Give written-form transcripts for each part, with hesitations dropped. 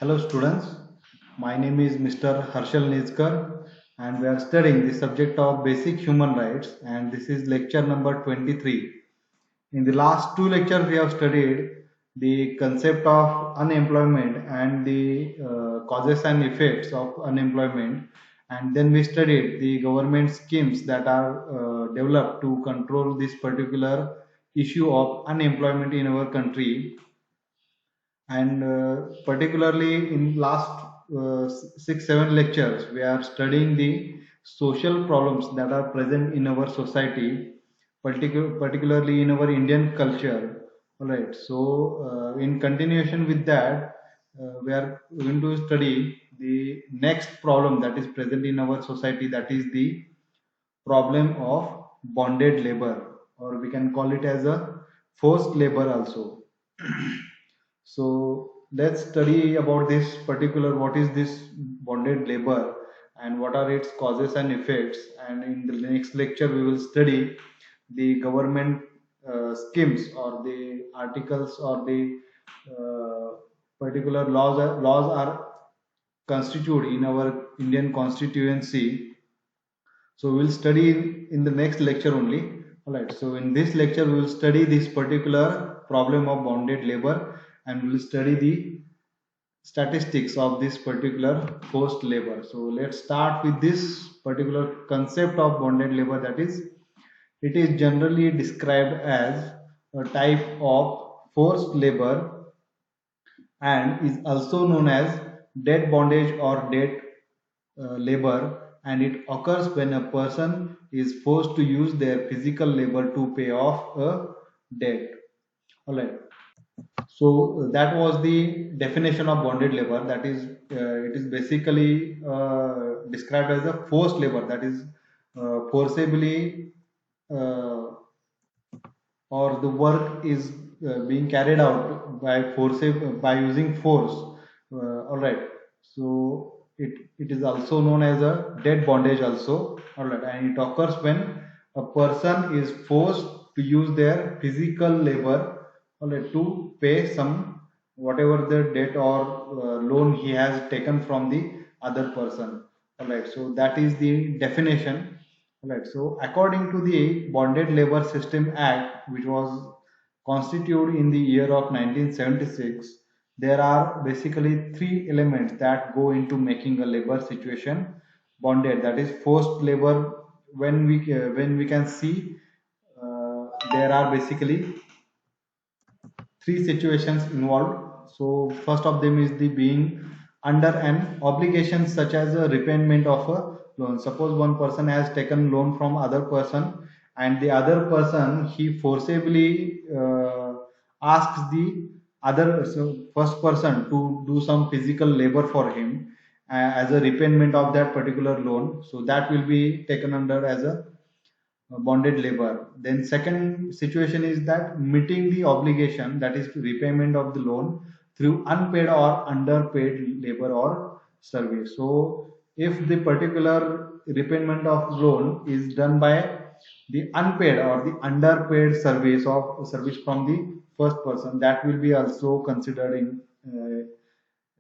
Hello students, my name is Mr. Harshal Nezkar and we are studying the subject of basic human rights and this is lecture number 23. In the last two lectures we have studied the concept of unemployment and the causes and effects of unemployment, and then we studied the government schemes that are developed to control this particular issue of unemployment in our country. And particularly in last 6 7 lectures we are studying the social problems that are present in our society, particularly in our Indian culture. All right, so in continuation with that, we are going to study the next problem that is present in our society, that is the problem of bonded labor, or we can call it as a forced labor also. So let's study about this particular, what is this bonded labor and what are its causes and effects. And in the next lecture, we will study the government schemes or the articles or the particular laws are constituted in our Indian constituency. So we'll study in the next lecture only. All right, so in this lecture we will study this particular problem of bonded labor, and we'll study the statistics of this particular forced labor. So let's start with this particular concept of bonded labor. That is, it is generally described as a type of forced labor and is also known as debt bondage or debt labor, and it occurs when a person is forced to use their physical labor to pay off a debt. All right, so that was the definition of bonded labor. That is, it is basically described as a forced labor, that is forcibly uh, or the work is being carried out by force, by using force. All right, so it is also known as a debt bondage also. All right, and it occurs when a person is forced to use their physical labor, all right, to pay some whatever the debt or loan he has taken from the other person. All right, so that is the definition. Right. So, according to the Bonded Labor System Act, which was constituted in the year of 1976, there are basically three elements that go into making a labor situation bonded. That is forced labor. When we can see, there are basically three situations involved. So first of them is the being under an obligation, such as a repayment of a loan. Suppose one person has taken loan from other person, and the other person, he forcibly asks the other, so first person, to do some physical labor for him as a repayment of that particular loan. So that will be taken under as a bonded labor. Then second situation is that meeting the obligation, that is repayment of the loan through unpaid or underpaid labor or service. So if the particular repayment of loan is done by the unpaid or the underpaid service from the first person, that will be also considered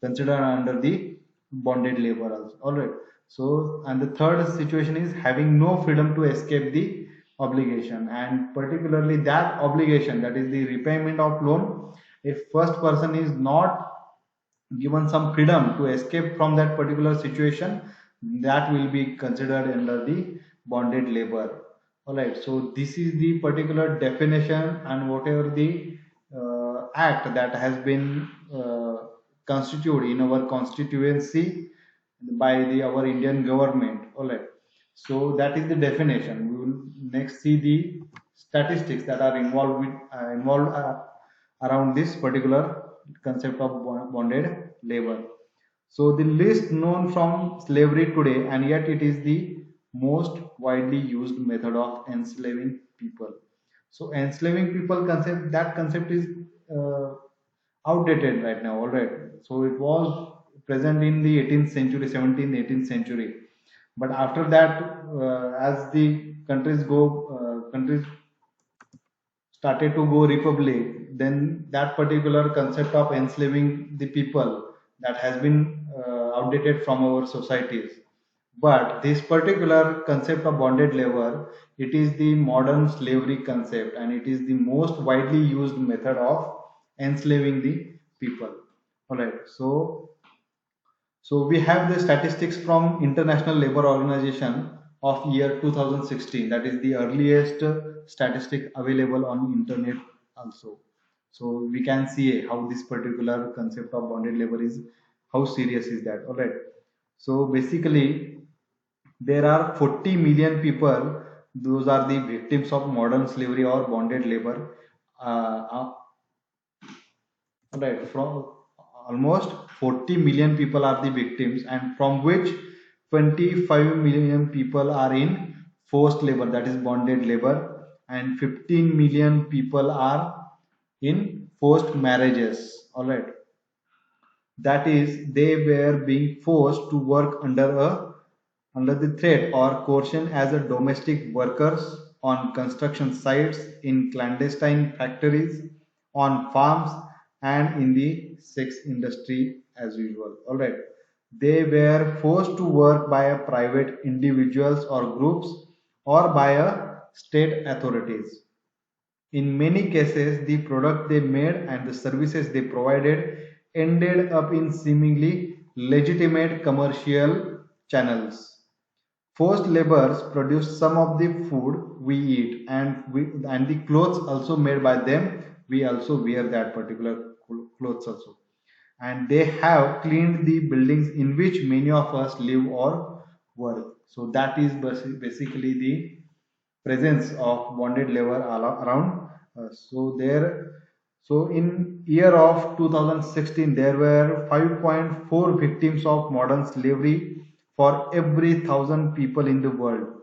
under the bonded labor also. All right, so and the third situation is having no freedom to escape the obligation, and particularly that obligation, that is the repayment of loan, if first person is not given some freedom to escape from that particular situation, that will be considered under the bonded labor. All right, so this is the particular definition and whatever the act that has been constituted in our constituency by the our Indian government. All right, so that is the definition. We will next see the statistics that are involved around this particular concept of bonded labor. So the least known from slavery today, and yet it is the most widely used method of enslaving people. So enslaving people concept, that concept is uh, outdated right now. All right. So it was present in the 18th century, 17th, 18th century. But after that, as the countries started to go republic, then that particular concept of enslaving the people that has been outdated from our societies. But this particular concept of bonded labor, it is the modern slavery concept, and it is the most widely used method of enslaving the people. All right. So we have the statistics from International Labour Organization of year 2016. That is the earliest statistic available on internet also. So we can see how this particular concept of bonded labor is, how serious is that. All right. So basically, there are 40 million people. Those are the victims of modern slavery or bonded labor. Right, from almost 40 million people are the victims, and from which 25 million people are in forced labor, that is bonded labor, and 15 million people are in forced marriages. All right, that is, they were being forced to work under the threat or coercion as a domestic workers on construction sites, in clandestine factories, on farms, and in the sex industry as usual. All right. They were forced to work by a private individuals or groups, or by a state authorities. In many cases, the product they made and the services they provided ended up in seemingly legitimate commercial channels. Forced laborers produce some of the food we eat, and the clothes also made by them. We also wear that particular clothes also, and they have cleaned the buildings in which many of us live or work. So that is basically the presence of bonded labor around. So in year of 2016, there were 5.4 victims of modern slavery for every 1,000 people in the world.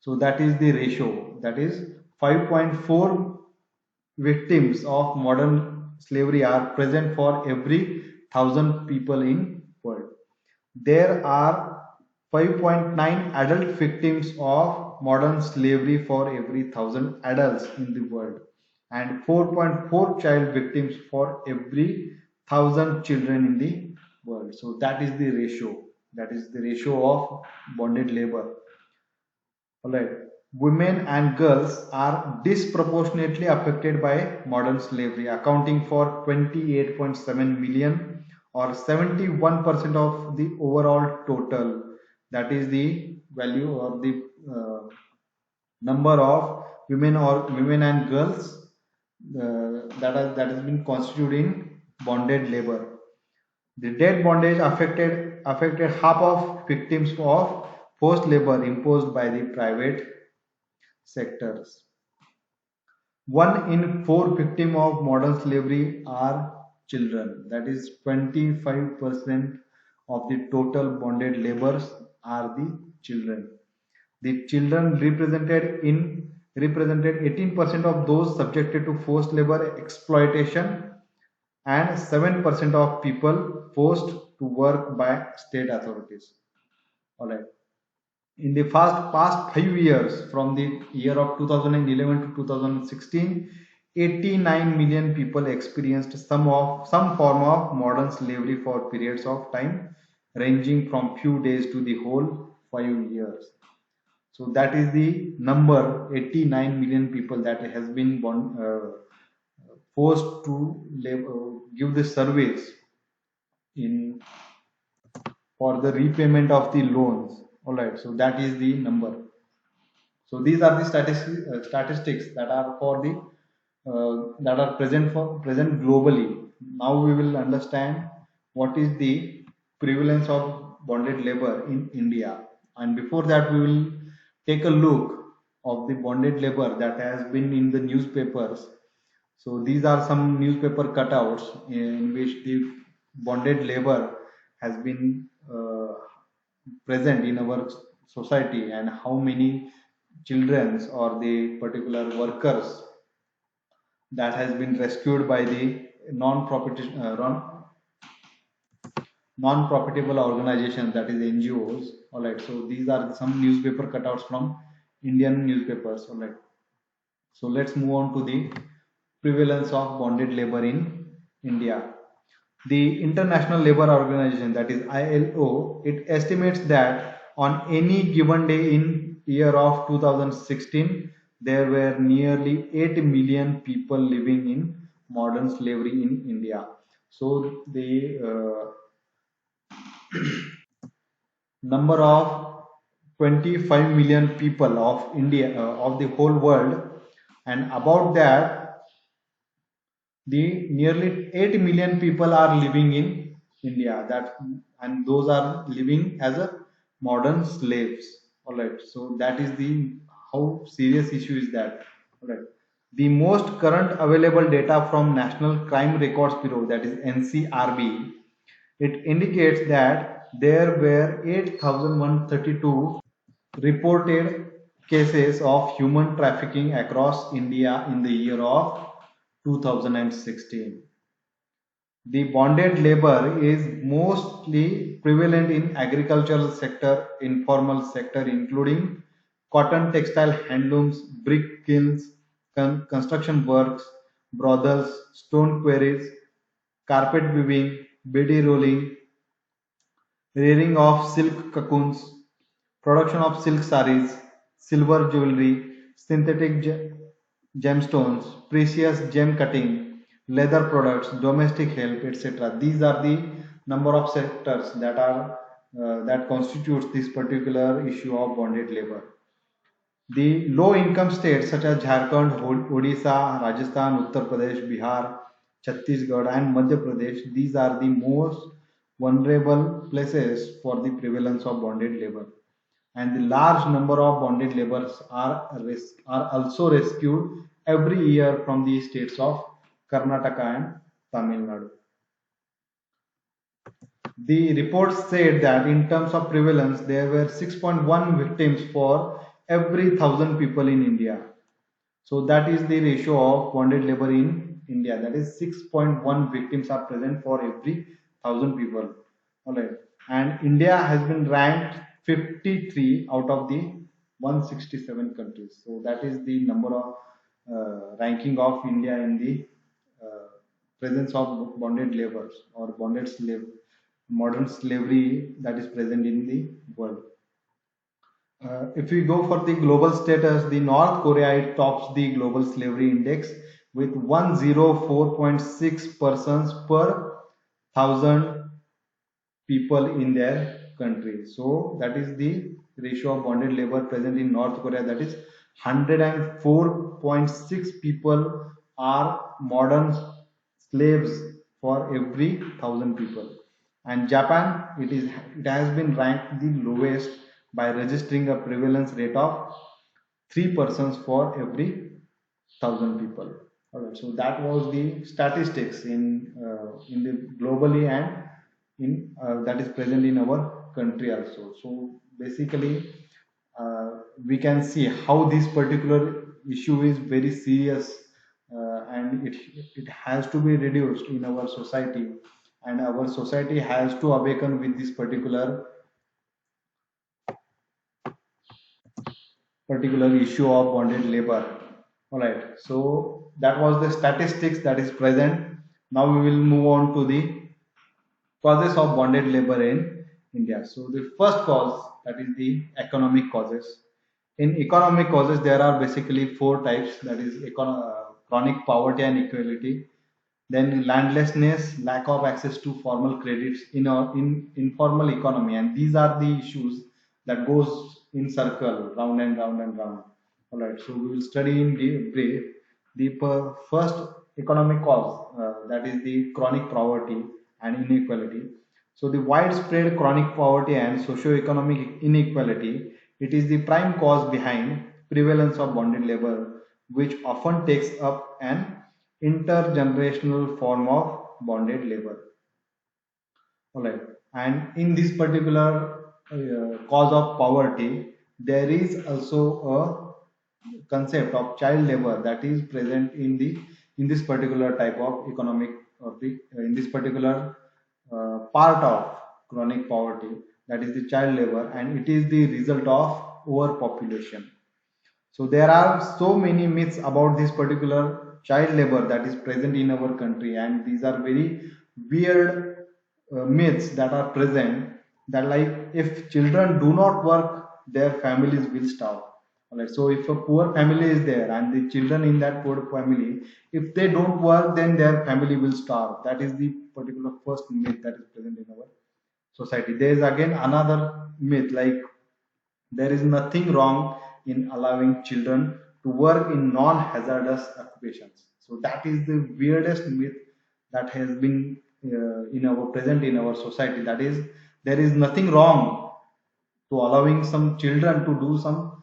So that is the ratio. That is 5.4 victims of modern slavery are present for every 1,000 people in world. There are 5.9 adult victims of modern slavery for every 1,000 adults in the world, and 4.4 child victims for every 1,000 children in the world. So that is the ratio. That is the ratio of bonded labor. All right. Women and girls are disproportionately affected by modern slavery, accounting for 28.7 million, or 71% of the overall total. That is the value, or the number of women and girls that has been constituted in bonded labor. The debt bondage affected half of victims of forced labor imposed by the private sectors. 1 in 4 victims of modern slavery are children. That is 25% of the total bonded laborers are the children. The children represented 18% of those subjected to forced labor exploitation, and 7% of people forced to work by state authorities. All right. In the past 5 years, from the year of 2011 to 2016, 89 million people experienced some form of modern slavery for periods of time ranging from few days to the whole 5 years. So that is the number, 89 million people that has been forced to give the service in for the repayment of the loans. All right, so that is the number. So these are the statistics that are for the that are present globally. Now we will understand what is the prevalence of bonded labor in India, and before that we will take a look of the bonded labor that has been in the newspapers. So these are some newspaper cutouts in which the bonded labor has been present in our society, and how many children or the particular workers that has been rescued by the non-profit non-profitable organizations, that is NGOs. All right, so these are some newspaper cutouts from Indian newspapers. All right, so let's move on to the prevalence of bonded labor in India. The International Labour Organization, that is ILO, it estimates that on any given day in year of 2016, there were nearly 8 million people living in modern slavery in India. So the number of 25 million people of India, of the whole world, and about that, the nearly 8 million people are living in India. That, and those are living as a modern slaves. All right. So that is the how serious issue is that. All right. The most current available data from National Crime Records Bureau, that is NCRB, it indicates that there were 8,132 reported cases of human trafficking across India in the year of 2016. The bonded labor is mostly prevalent in agricultural sector, informal sector, including cotton, textile, handlooms, brick kilns, construction works, brothels, stone quarries, carpet weaving, beadi rolling, rearing of silk cocoons, production of silk saris, silver jewelry, synthetic gemstones, precious gem cutting, leather products, domestic help, etc. These are the number of sectors that are that constitutes this particular issue of bonded labor. The low income states such as Jharkhand, Odisha, Rajasthan, Uttar Pradesh, Bihar, Chhattisgarh, and Madhya Pradesh, these are the most vulnerable places for the prevalence of bonded labor. And the large number of bonded laborers are also rescued every year from the states of Karnataka and Tamil Nadu. The report said that in terms of prevalence, there were 6.1 victims for every 1,000 people in India. So that is the ratio of bonded labor in India. That is 6.1 victims are present for every 1,000 people. All right. And India has been ranked 53 out of the 167 countries. So that is the number of ranking of India in the uh, presence of bonded laborers or bonded slave, modern slavery that is present in the world. If we go for the global status, the North Korea it tops the global slavery index with 104.6 persons per thousand people in their country. So that is the ratio of bonded labor present in North Korea. That is 104.6 people are modern slaves for every 1,000 people. And Japan, it has been ranked the lowest by registering a prevalence rate of 3 persons for every 1,000 people. All right, so that was the statistics in the globally and in that is present in our country also. So basically, we can see how this particular issue is very serious, and it has to be reduced in our society, and our society has to awaken with this particular issue of bonded labor. All right, so that was the statistics that is present. Now we will move on to the causes of bonded labor in India. So the first cause, that is the economic causes. In economic causes, there are basically four types. That is chronic poverty and inequality, then landlessness, lack of access to formal credits in our in informal economy, and these are the issues that goes in circle round and round and round. All right, so we will study in brief the first economic cause, that is the chronic poverty and inequality. So the widespread chronic poverty and socio-economic inequality, it is the prime cause behind prevalence of bonded labor, which often takes up an intergenerational form of bonded labor. All right, and in this particular cause of poverty, there is also a concept of child labor that is present in this particular type of economic of the in this particular part of chronic poverty, that is the child labor, and it is the result of overpopulation. So there are so many myths about this particular child labor that is present in our country, and these are very weird myths that are present, that like if children do not work, their families will starve. Alright, so if a poor family is there and the children in that poor family, if they don't work, then their family will starve. That is the particular first myth that is present in our society. There is again another myth like there is nothing wrong in allowing children to work in non-hazardous occupations. So that is the weirdest myth that has been in our present in our society. That is, there is nothing wrong to allowing some children to do some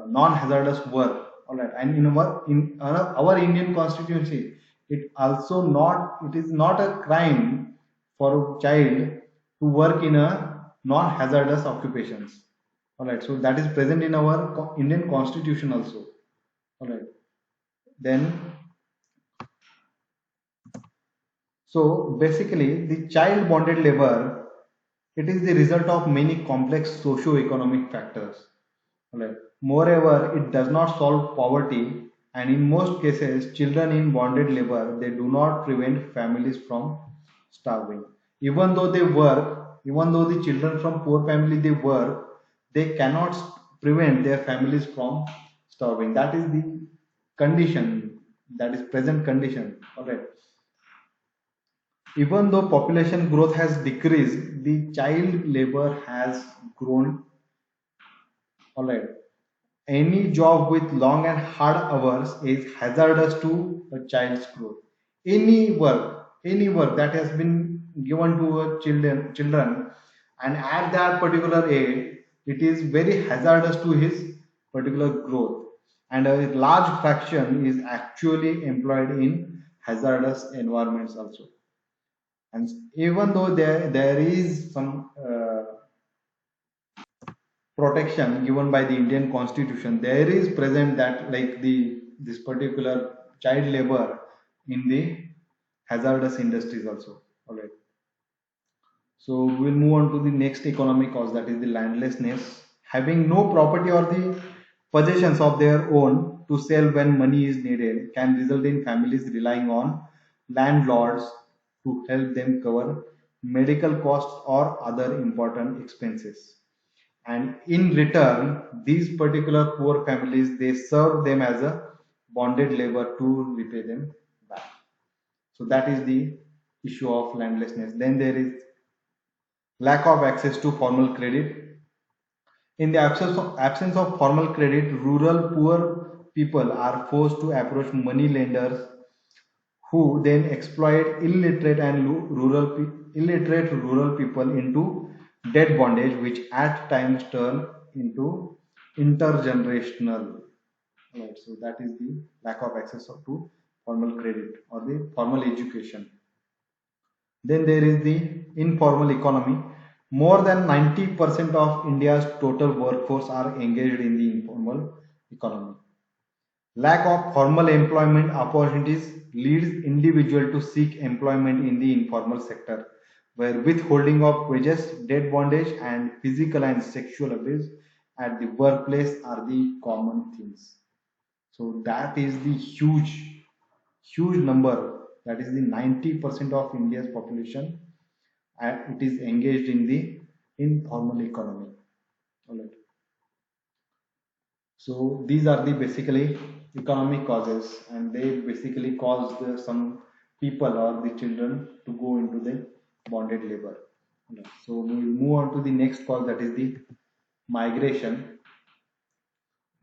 non-hazardous work. All right, and in our Indian constituency, it is not a crime for a child to work in a non-hazardous occupations. All right, so that is present in our Indian constitution also. All right, then so basically the child bonded labor, it is the result of many complex socio-economic factors. All right. Moreover, it does not solve poverty, and in most cases, children in bonded labor they do not prevent families from starving. Even though they work, even though the children from poor family they work, they cannot prevent their families from starving. That is the condition, that is present condition. All right. Even though population growth has decreased, the child labor has grown. All right. Any job with long and hard hours is hazardous to a child's growth. Any work that has been given to a children, and at that particular age, it is very hazardous to his particular growth. And a large fraction is actually employed in hazardous environments also. And even though there is some protection given by the Indian Constitution, there is present that like the this particular child labor in the hazardous industries also. All right. So we'll move on to the next economic cause, that is the landlessness. Having no property or the possessions of their own to sell when money is needed can result in families relying on landlords to help them cover medical costs or other important expenses. And in return, these particular poor families they serve them as a bonded labor to repay them back. So that is the issue of landlessness. Then there is lack of access to formal credit. In the absence of formal credit, rural poor people are forced to approach money lenders who then exploit illiterate rural people into debt bondage, which at times turn into intergenerational. Right, so that is the lack of access to formal credit or the formal education. Then there is the informal economy. More than 90% of India's total workforce are engaged in the informal economy. Lack of formal employment opportunities leads individuals to seek employment in the informal sector, where withholding of wages, debt bondage, and physical and sexual abuse at the workplace are the common themes. So that is the huge number. That is the 90% of India's population. And it is engaged in the informal economy. All right. So these are the basically economic causes, and they basically cause some people or the children to go into the bonded labor. So we will move on to the next cause, that is the migration.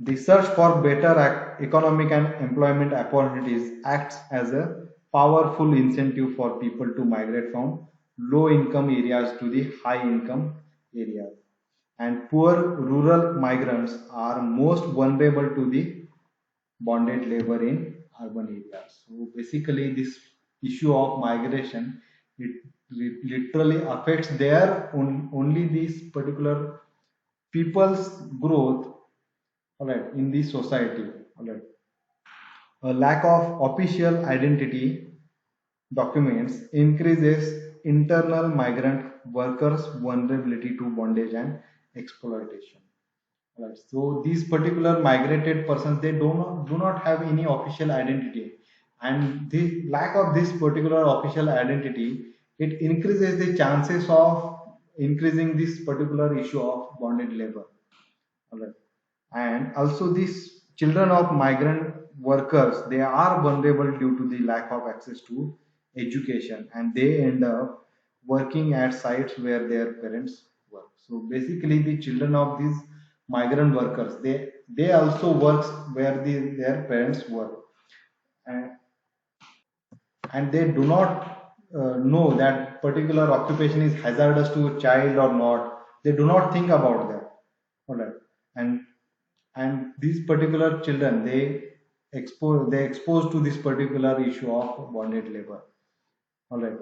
The search for better economic and employment opportunities acts as a powerful incentive for people to migrate from low income areas to the high income areas. And poor rural migrants are most vulnerable to the bonded labor in urban areas. So basically, this issue of migration, it literally affects only these particular people's growth, all right, in the society. All right. A lack of official identity documents increases internal migrant workers' vulnerability to bondage and exploitation. Right. So these particular migrated persons they do not have any official identity, and the lack of this particular official identity, it increases the chances of increasing this particular issue of bonded labor. All right. And also these children of migrant workers, they are vulnerable due to the lack of access to education, and they end up working at sites where their parents work. So basically the children of these migrant workers, they also works where their parents work, and they do not know that particular occupation is hazardous to a child or not. They do not think about that. All right. and these particular children, they exposed to this particular issue of bonded labor. All right.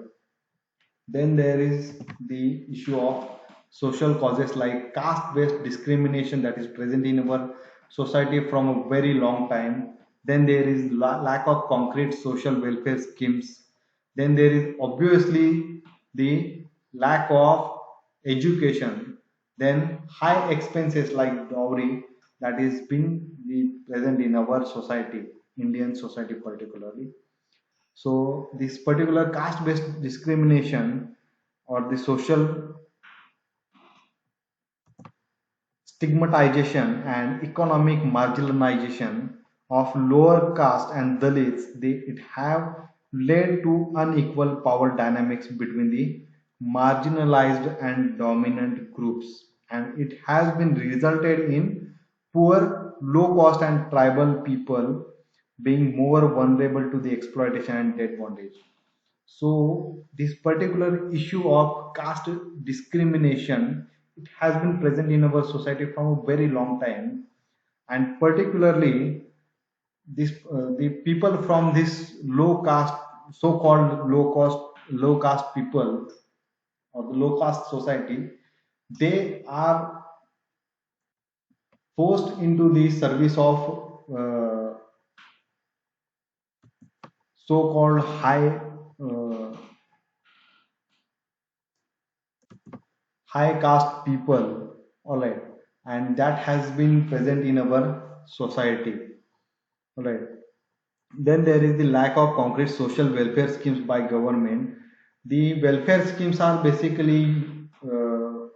Then there is the issue of social causes like caste based discrimination that is present in our society from a very long time. Then there is lack of concrete social welfare schemes. Then there is obviously the lack of education. Then high expenses like dowry that is been present in our society, Indian society particularly. So this particular caste-based discrimination or the social stigmatization and economic marginalization of lower caste and Dalits, it have led to unequal power dynamics between the marginalized and dominant groups, and it has been resulted in poor, low cost and tribal people being more vulnerable to the exploitation and debt bondage. So this particular issue of caste discrimination, it has been present in our society from a very long time, and particularly this the people from this low caste, so-called low caste people or the low caste society, they are forced into the service of so-called high caste people. All right. And that has been present in our society. All right. Then there is the lack of concrete social welfare schemes by government. The welfare schemes are basically uh,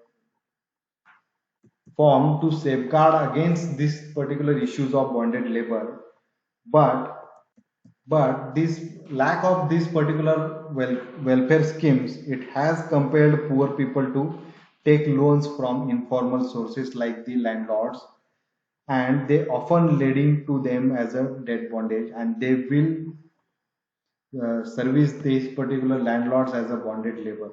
formed to safeguard against these particular issues of bonded labor, but this lack of these particular welfare schemes, it has compelled poor people to take loans from informal sources like the landlords, and they often leading to them as a debt bondage, and they will service these particular landlords as a bonded labor.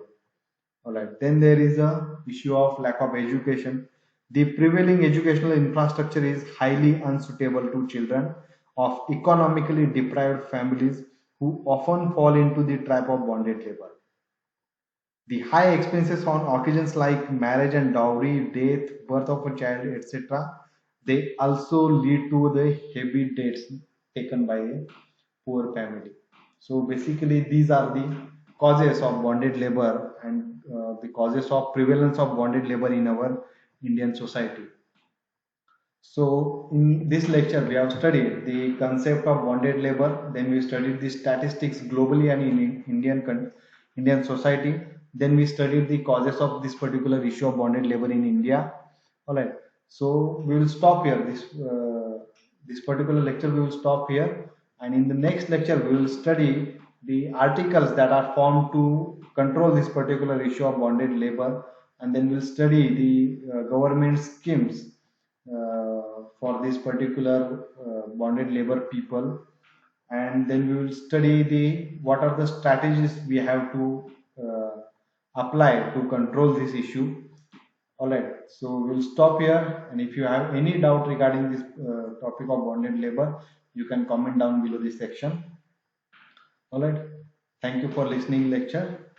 All right. Then there is a issue of lack of education. The prevailing educational infrastructure is highly unsuitable to children of economically deprived families who often fall into the trap of bonded labor. The high expenses on occasions like marriage and dowry, death, birth of a child, etc., they also lead to the heavy debts taken by a poor family. So basically, these are the causes of bonded labor and the causes of prevalence of bonded labor in our Indian society. So in this lecture, we have studied the concept of bonded labor. Then we studied the statistics globally and in Indian society. Then we studied the causes of this particular issue of bonded labor in India. All right. So we will stop here. This particular lecture we will stop here, and in the next lecture we will study the articles that are formed to control this particular issue of bonded labor, and then we'll study the government schemes for this particular bonded labor people, and then we will study the what are the strategies we have to apply to control this issue. All right, so we'll stop here, and if you have any doubt regarding this topic of bonded labor, you can comment down below this section. All right, thank you for listening lecture.